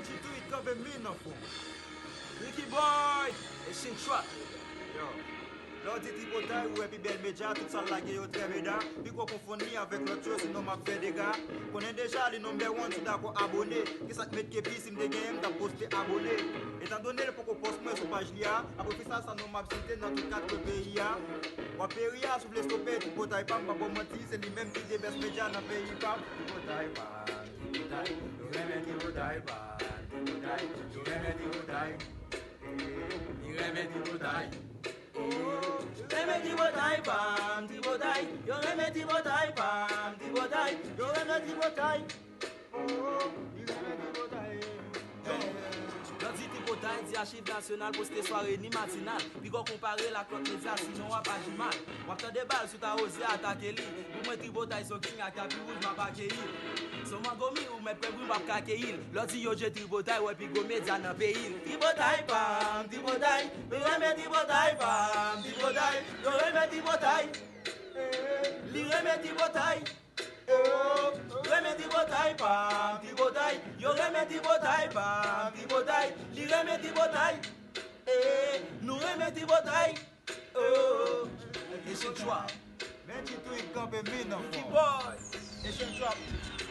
tu it kampe min nan fon. Ricky Boy, et Shinchwa. Yo. Lò di tripotay ou epi bel media, tout sa lage yo tre veda. Pi ko konfon ni avèk lòt yo, sinon map fè dega. Konen deja li number 1, tu da ko abone. Ki sak met kepi, si mde gen da poste abone. Etan donne le poko post mwen sou page li a. Apre fi sa non map site nan tout 4 peyi a. Waperi a, sou vle stoppe, tripotay pam, pa bon menti, se li menm ki de best media nan peyi pam. Tripotay pam, tripotay, yo reme tripotay pam, tripotay, yo reme tripotay. Yo reme tripotay. Remedy botay pam, di botay. Yo remedy botay pam, di botay. Yo remedy botay. Yo di ti botay, di archive national poste soirée ni matinal. Pi go compare la clock media sinon wap aji mal. Wap tan de bal sou ta ose atake li. Pou mwen ti botay son king a kapi rouge ma pa ke il. So man gomi ou met pre wap ka ke il. Lo di yo je ti botay wè pi go media nan pe il. Ti botay pam, ti botay. Yo remedy botay pam, di botay. Yo remedy botay. Li remedy botay. Remedy botay pam, di botay. Yo remedy botay pam, di botay. Li remedy botay. Nou remedy botay. Et c'est toi. Men ti tu it kampe min nan Ricky fon. Boy. Et c'est toi.